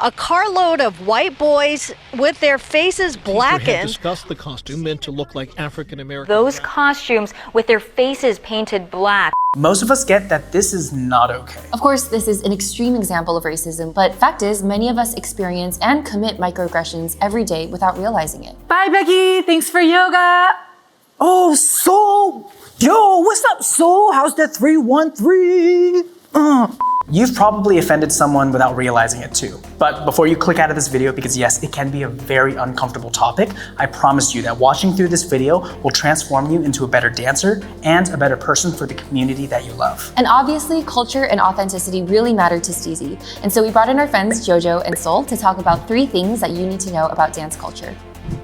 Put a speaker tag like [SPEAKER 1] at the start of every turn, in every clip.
[SPEAKER 1] A carload of white boys with their faces blackened.
[SPEAKER 2] Discussed the costume meant to look like African American.
[SPEAKER 3] Those costumes with their faces painted black.
[SPEAKER 4] Most of us get that this is not okay.
[SPEAKER 5] Of course, this is an extreme example of racism, but fact is, many of us experience and commit microaggressions every day without realizing it.
[SPEAKER 6] Bye, Becky. Thanks for yoga.
[SPEAKER 7] Oh, Soul! Yo, what's up, Soul? How's that 313?
[SPEAKER 4] You've probably offended someone without realizing it too. But before you click out of this video, because yes, it can be a very uncomfortable topic, I promise you that watching through this video will transform you into a better dancer and a better person for the community that you love.
[SPEAKER 5] And obviously, culture and authenticity really matter to Steezy. And so we brought in our friends Jojo and Soul to talk about 3 things that you need to know about dance culture.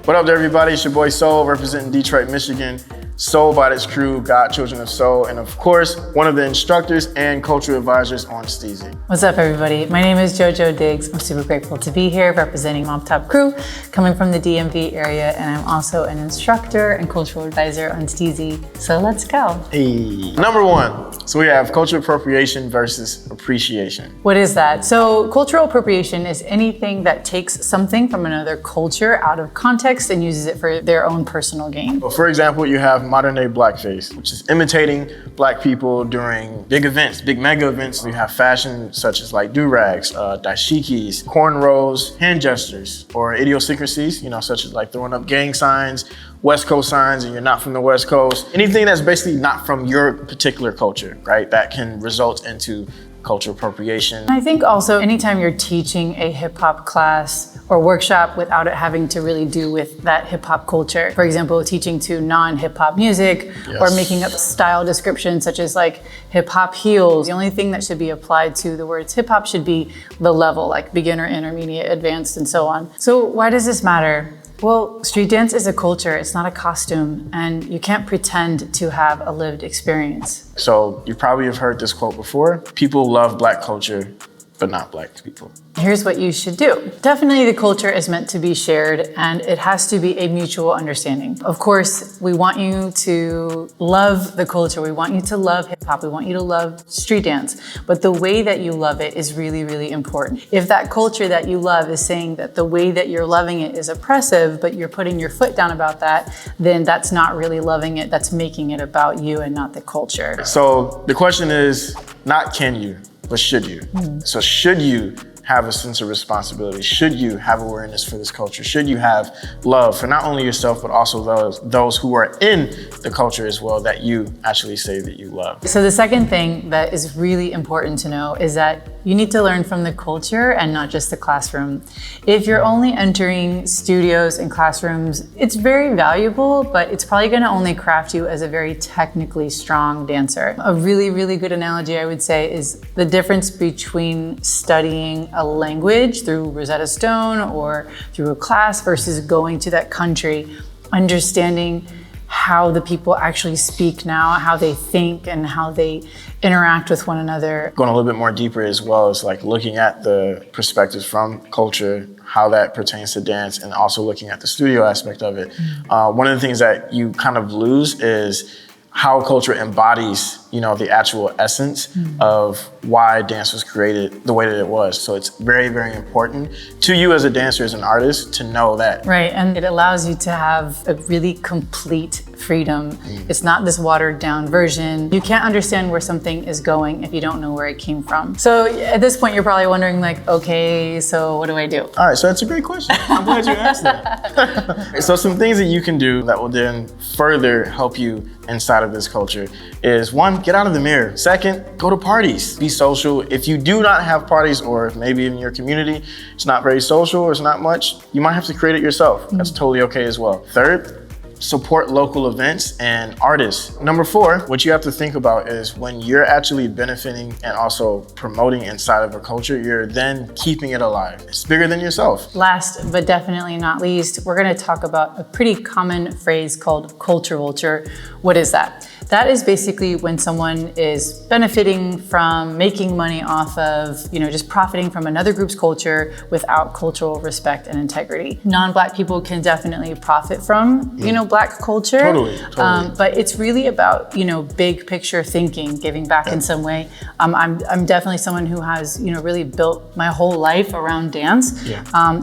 [SPEAKER 8] What up, everybody? It's your boy Soul, representing Detroit, Michigan. Soul by its crew, Godchildren of Soul, and of course, one of the instructors and cultural advisors on Steezy.
[SPEAKER 6] What's up, everybody? My name is Jojo Diggs. I'm super grateful to be here representing Mop Top Crew, coming from the DMV area, and I'm also an instructor and cultural advisor on Steezy. So let's go.
[SPEAKER 8] Hey. Number 1, so we have cultural appropriation versus appreciation.
[SPEAKER 6] What is that? So cultural appropriation is anything that takes something from another culture out of context and uses it for their own personal gain.
[SPEAKER 8] Well, for example, you have modern day blackface, which is imitating black people during big events, big mega events. You have fashion such as like do-rags, dashikis, cornrows, hand gestures, or idiosyncrasies, such as like throwing up gang signs, West Coast signs, and you're not from the West Coast. Anything that's basically not from your particular culture, right? That can result into cultural appropriation.
[SPEAKER 6] I think also anytime you're teaching a hip hop class or workshop without it having to really do with that hip hop culture, for example, teaching to non-hip hop music, or making up style descriptions such as like hip hop heels, the only thing that should be applied to the words hip hop should be the level, like beginner, intermediate, advanced, and so on. So why does this matter? Well, street dance is a culture, it's not a costume, and you can't pretend to have a lived experience.
[SPEAKER 8] So you probably have heard this quote before: people love black culture, but not black people.
[SPEAKER 6] Here's what you should do. Definitely the culture is meant to be shared, and it has to be a mutual understanding. Of course, we want you to love the culture. We want you to love hip hop. We want you to love street dance. But the way that you love it is really, really important. If that culture that you love is saying that the way that you're loving it is oppressive, but you're putting your foot down about that, then that's not really loving it. That's making it about you and not the culture.
[SPEAKER 8] So the question is not can you, but should you? So should you have a sense of responsibility? Should you have awareness for this culture? Should you have love for not only yourself, but also those who are in the culture as well that you actually say that you love?
[SPEAKER 6] So the second thing that is really important to know is that you need to learn from the culture and not just the classroom. If you're only entering studios and classrooms, it's very valuable, but it's probably gonna only craft you as a very technically strong dancer. A really, really good analogy I would say is the difference between studying a language through Rosetta Stone or through a class versus going to that country, understanding how the people actually speak now, how they think, and how they interact with one another.
[SPEAKER 8] Going a little bit more deeper as well as like looking at the perspectives from culture, how that pertains to dance, and also looking at the studio aspect of it. One of the things that you kind of lose is how culture embodies, the actual essence of why dance was created the way that it was. So it's very, very important to you as a dancer, as an artist, to know that.
[SPEAKER 6] Right, and it allows you to have a really complete freedom. It's not this watered down version. You can't understand where something is going if you don't know where it came from. So at this point, you're probably wondering like, okay, so what do I do?
[SPEAKER 8] All right, so that's a great question. I'm glad you asked that. So some things that you can do that will then further help you inside of this culture is 1, get out of the mirror. 2nd, go to parties, be social. If you do not have parties, or maybe in your community, it's not very social or it's not much, you might have to create it yourself. That's totally okay as well. 3rd, support local events and artists. Number 4, what you have to think about is when you're actually benefiting and also promoting inside of a culture, you're then keeping it alive. It's bigger than yourself.
[SPEAKER 6] Last, but definitely not least, we're gonna talk about a pretty common phrase called culture vulture. What is that? That is basically when someone is benefiting from making money off of, just profiting from another group's culture without cultural respect and integrity. Non-Black people can definitely profit from, Black culture.
[SPEAKER 8] Totally.
[SPEAKER 6] But it's really about, big picture thinking, giving back in some way. I'm definitely someone who has, really built my whole life around dance.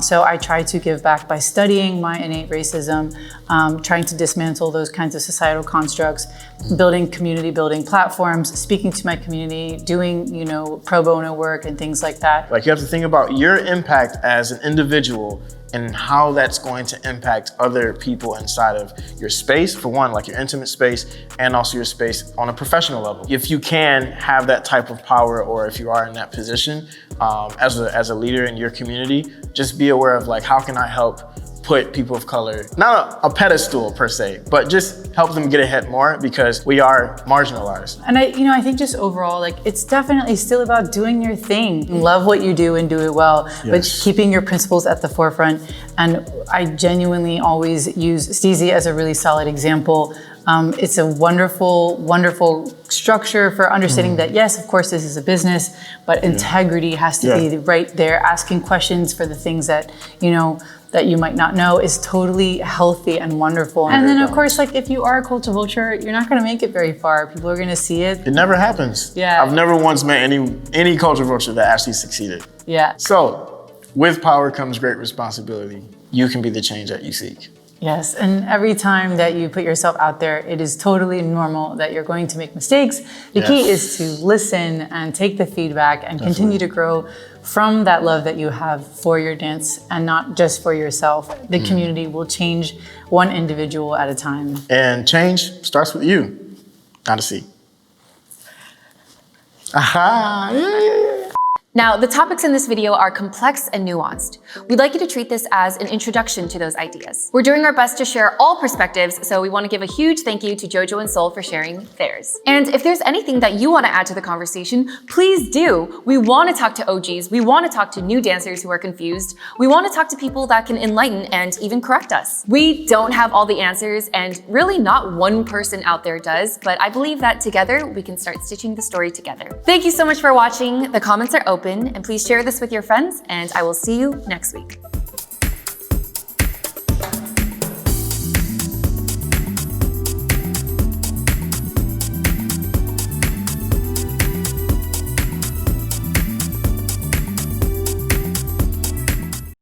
[SPEAKER 6] So I try to give back by studying my innate racism, trying to dismantle those kinds of societal constructs, building community building platforms, speaking to my community, doing, pro bono work and things like that.
[SPEAKER 8] Like you have to think about your impact as an individual and how that's going to impact other people inside of your space, for one, like your intimate space, and also your space on a professional level. If you can have that type of power, or if you are in that position as a leader in your community, just be aware of like, how can I help put people of color, not a pedestal per se, but just help them get ahead more, because we are marginalized.
[SPEAKER 6] And I think just overall, like, it's definitely still about doing your thing. Love what you do and do it well, but keeping your principles at the forefront. And I genuinely always use Steezy as a really solid example. It's a wonderful, wonderful structure for understanding that, yes, of course, this is a business, but integrity has to be right there. Asking questions for the things that, that you might not know is totally healthy and wonderful. And then of course, like if you are a culture vulture, you're not gonna make it very far. People are gonna see it.
[SPEAKER 8] It never happens.
[SPEAKER 6] Yeah.
[SPEAKER 8] I've never once met any culture vulture that actually succeeded.
[SPEAKER 6] Yeah.
[SPEAKER 8] So with power comes great responsibility. You can be the change that you seek.
[SPEAKER 6] Yes, and every time that you put yourself out there, it is totally normal that you're going to make mistakes. The key is to listen and take the feedback and continue to grow from that love that you have for your dance, and not just for yourself. The community will change one individual at a time.
[SPEAKER 8] And change starts with you, not a C. Aha, yeah.
[SPEAKER 5] Now, the topics in this video are complex and nuanced. We'd like you to treat this as an introduction to those ideas. We're doing our best to share all perspectives, so we want to give a huge thank you to Jojo and Soul for sharing theirs. And if there's anything that you want to add to the conversation, please do. We want to talk to OGs, we want to talk to new dancers who are confused, we want to talk to people that can enlighten and even correct us. We don't have all the answers, and really not one person out there does, but I believe that together we can start stitching the story together. Thank you so much for watching. The comments are open, and please share this with your friends, and I will see you next week.